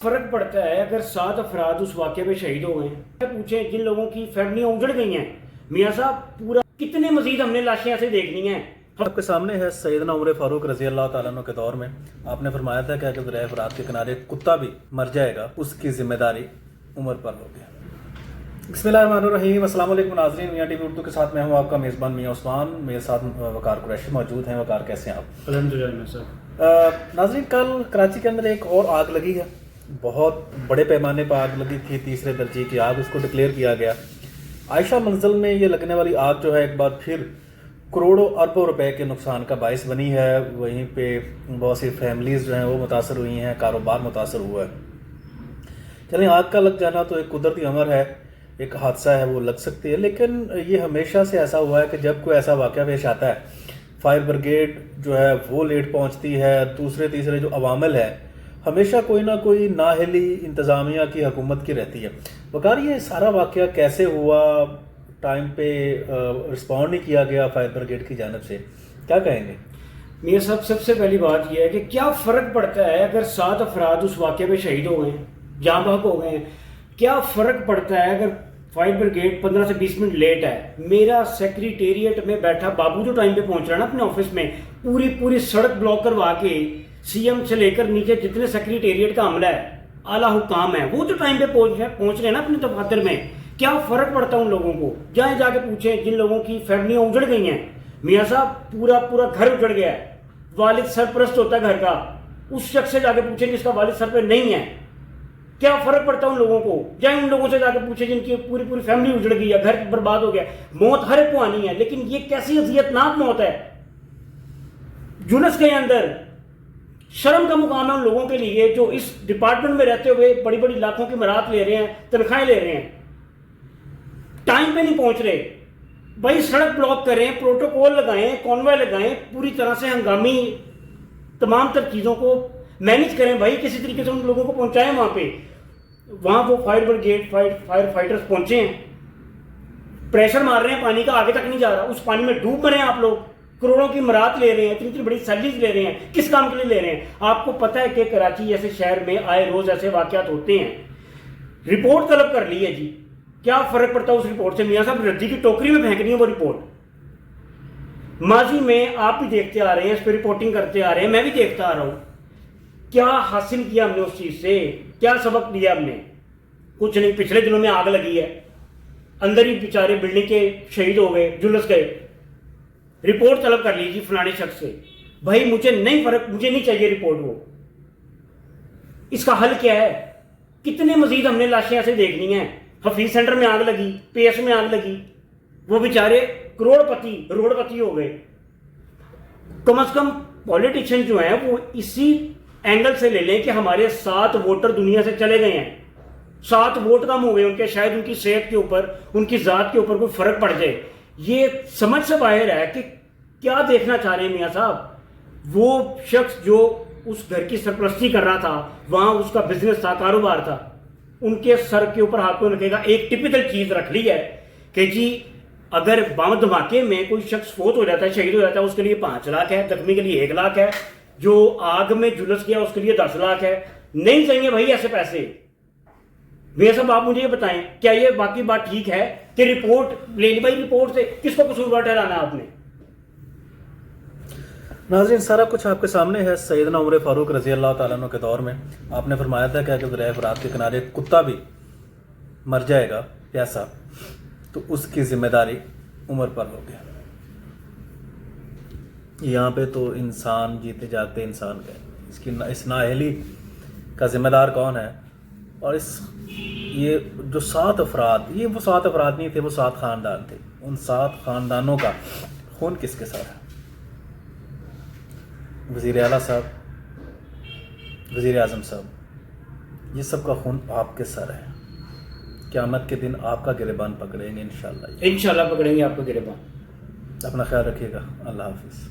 فرق پڑتا ہے اگر 7 افراد اس واقعے میں شہید ہو گئے ہیں. پوچھیں جن لوگوں کی فیملیاں اجڑ گئی ہیں, میاں صاحب پورا کتنے مزید ہم نے لاشیں ایسے دیکھنی ہیں. آپ کے سامنے ہے سیدنا عمر فاروق رضی اللہ تعالیٰ عنہ کے دور میں آپ نے فرمایا تھا کہ اگر دریا فرات کے کنارے کتا بھی مر جائے گا اس کی ذمہ داری عمر پر ہوگی. بسم اللہ الرحمن الرحیم. السلام علیکم ناظرین, میاں ٹی وی اردو کے ساتھ میں ہوں آپ کا میزبان میاں عثمان. میرے ساتھ وقار قریشی موجود ہیں. وقار کیسے ہیں آپ؟ الحمدللہ صاحب. ناظرین, کل کراچی کے اندر ایک اور آگ لگی ہے. بہت بڑے پیمانے پر آگ لگی تھی, تیسرے درجے کی آگ, اس کو ڈکلیئر کیا گیا. عائشہ منزل میں یہ لگنے والی آگ جو ہے ایک بار پھر کروڑوں اربوں روپے کے نقصان کا باعث بنی ہے. وہیں پہ بہت سی فیملیز جو ہیں وہ متاثر ہوئی ہیں, کاروبار متاثر ہوا ہے. چلیں, آگ کا لگ جانا تو ایک قدرتی امر ہے, ایک حادثہ ہے, وہ لگ سکتی ہے. لیکن یہ ہمیشہ سے ایسا ہوا ہے کہ جب کوئی ایسا واقعہ پیش آتا ہے, فائر بریگیڈ جو ہے وہ لیٹ پہنچتی ہے. دوسرے تیسرے جو عوامل ہے, ہمیشہ کوئی نہ کوئی نااہلی انتظامیہ کی, حکومت کی رہتی ہے. وقار, یہ سارا واقعہ کیسے ہوا؟ ٹائم پہ رسپونڈ نہیں کیا گیا فائر بریگیڈ کی جانب سے, کیا کہیں گے؟ میاں صاحب, سب سے پہلی بات یہ ہے کہ کیا فرق پڑتا ہے اگر 7 افراد اس واقعے میں شہید ہو گئے ہیں, جاں بحق ہو گئے ہیں. کیا فرق پڑتا ہے اگر فائر بریگیڈ 15 سے 20 منٹ لیٹ ہے؟ میرا سیکریٹریٹ میں بیٹھا بابو جو ٹائم پہ پہنچ رہا ہے نا اپنے آفس میں, پوری سڑک بلاک کروا کے سی ایم سے لے کر نیچے جتنے سیکریٹریٹ کا عملہ ہے, اعلیٰ حکام ہے, وہ جو ٹائم پہ پہنچ رہے ہیں نا اپنے دفاتر میں. کیا فرق پڑتا ہے ان لوگوں کو؟ جائیں جا کے پوچھیں جن لوگوں کی فیملیاں اجڑ گئی ہیں. میاں صاحب پورا گھر اجڑ گیا ہے. والد سرپرست ہوتا ہے گھر کا, اس شخص سے جا کے پوچھیں جس کا والد سر پہ نہیں ہے. کیا فرق پڑتا ہے ان لوگوں کو؟ جائیں ان لوگوں سے جا کے پوچھیں جن کی پوری فیملی اجڑ گئی ہے, گھر برباد ہو گیا. موت ہر ایک کو آنی ہے, لیکن یہ کیسی اذیت ناک موت ہے. یونس کے اندر شرم کا مقام ہے ان لوگوں کے لیے جو اس ڈپارٹمنٹ میں رہتے ہوئے بڑی لاکھوں کی مراد لے رہے ہیں, تنخواہیں لے رہے ہیں, ٹائم پہ نہیں پہنچ رہے. بھائی سڑک بلاک کریں, پروٹوکول لگائیں, کانوائے لگائیں, پوری طرح سے ہنگامی تمام تر چیزوں کو مینیج کریں. بھائی کسی طریقے سے ان لوگوں کو پہنچائیں وہاں پہ. وہاں وہ فائر بریگیڈ فائر فائٹرز پہنچے ہیں, پریشر مار رہے ہیں, پانی کا آگے تک نہیں جا رہا. اس پانی میں ڈوب مرے ہیں آپ لوگ. کروڑوں کی مراد لے رہے ہیں, اتنی بڑی سیلریز لے رہے ہیں, کس کام کے لیے لے رہے ہیں؟ آپ کو پتہ ہے کہ کراچی جیسے شہر میں آئے روز ایسے واقعات ہوتے ہیں. رپورٹ طلب کر لی ہے جی, کیا فرق پڑتا ہے اس رپورٹ سے؟ میاں صاحب ردی کی ٹوکری میں پھینکنی ہے وہ رپورٹ. ماضی میں آپ بھی دیکھتے آ رہے ہیں, اس پہ رپورٹنگ کرتے آ رہے ہیں, میں بھی دیکھتا آ رہا ہوں. کیا حاصل کیا ہم نے اس چیز سے؟ کیا سبق لیا ہم نے؟ کچھ نہیں. پچھلے دنوں میں آگ لگی ہے, اندر ہی بیچارے بلڈنگ کے شہید ہو گئے, جلس گئے. رپورٹ طلب کر لیجیے فلانے شخص سے. بھائی مجھے نہیں چاہیے رپورٹ. وہ اس کا حل کیا ہے؟ کتنے مزید ہم نے لاشیں ایسے دیکھنی ہیں؟ حفیظ سینٹر میں آگ لگی, پی ایس میں آگ لگی, وہ بیچارے روڑ پتی ہو گئے. کم از کم پولیٹیشین جو ہیں وہ اسی اینگل سے لے لیں کہ ہمارے 7 ووٹر دنیا سے چلے گئے ہیں, 7 ووٹ کم ہو گئے ان کے, شاید ان کی صحت کے اوپر, ان کی ذات کے اوپر کوئی فرق پڑ جائے. یہ سمجھ سے باہر ہے کہ کیا دیکھنا چاہ رہے ہیں میاں صاحب. وہ شخص جو اس گھر کی سرپرستی کر رہا تھا, وہاں اس کا بزنس تھا, کاروبار تھا, ان کے سر کے اوپر ہاتھ کو رکھے گا. ایک ٹپیکل چیز رکھ لی ہے کہ جی اگر بم دھماکے میں کوئی شخص فوت ہو جاتا ہے, شہید ہو جاتا ہے, اس کے لیے 5 لاکھ ہے, زخمی کے لیے 1 لاکھ ہے, جو آگ میں جلس گیا اس کے لیے 10 لاکھ ہے. نہیں چاہیے بھائی ایسے پیسے. میاں صاحب آپ مجھے یہ بتائیں, کیا یہ باقی بات ٹھیک ہے کہ رپورٹ لے لی؟ بھائی رپورٹ سے کس کو قصوروار ٹھہرانا آپ نے؟ ناظرین, سارا کچھ آپ کے سامنے ہے. سیدنا عمر فاروق رضی اللہ تعالیٰ عنہ کے دور میں آپ نے فرمایا تھا کہ اگر دریا فرات کے کنارے کتا بھی مر جائے گا پیاسا تو اس کی ذمہ داری عمر پر ہوگی. یہاں پہ تو انسان جیتے جاگتے انسان گئے. اس نااہلی کا ذمہ دار کون ہے؟ اور یہ جو 7 افراد, یہ وہ 7 افراد نہیں تھے, وہ 7 خاندان تھے. ان 7 خاندانوں کا خون کس کے سر ہے؟ وزیر اعلیٰ صاحب, وزیر اعظم صاحب, یہ سب کا خون آپ کے سر ہے. قیامت کے دن آپ کا گریبان پکڑیں گے انشاءاللہ. انشاءاللہ پکڑیں گے آپ کا گریبان. اپنا خیال رکھیے گا. اللہ حافظ.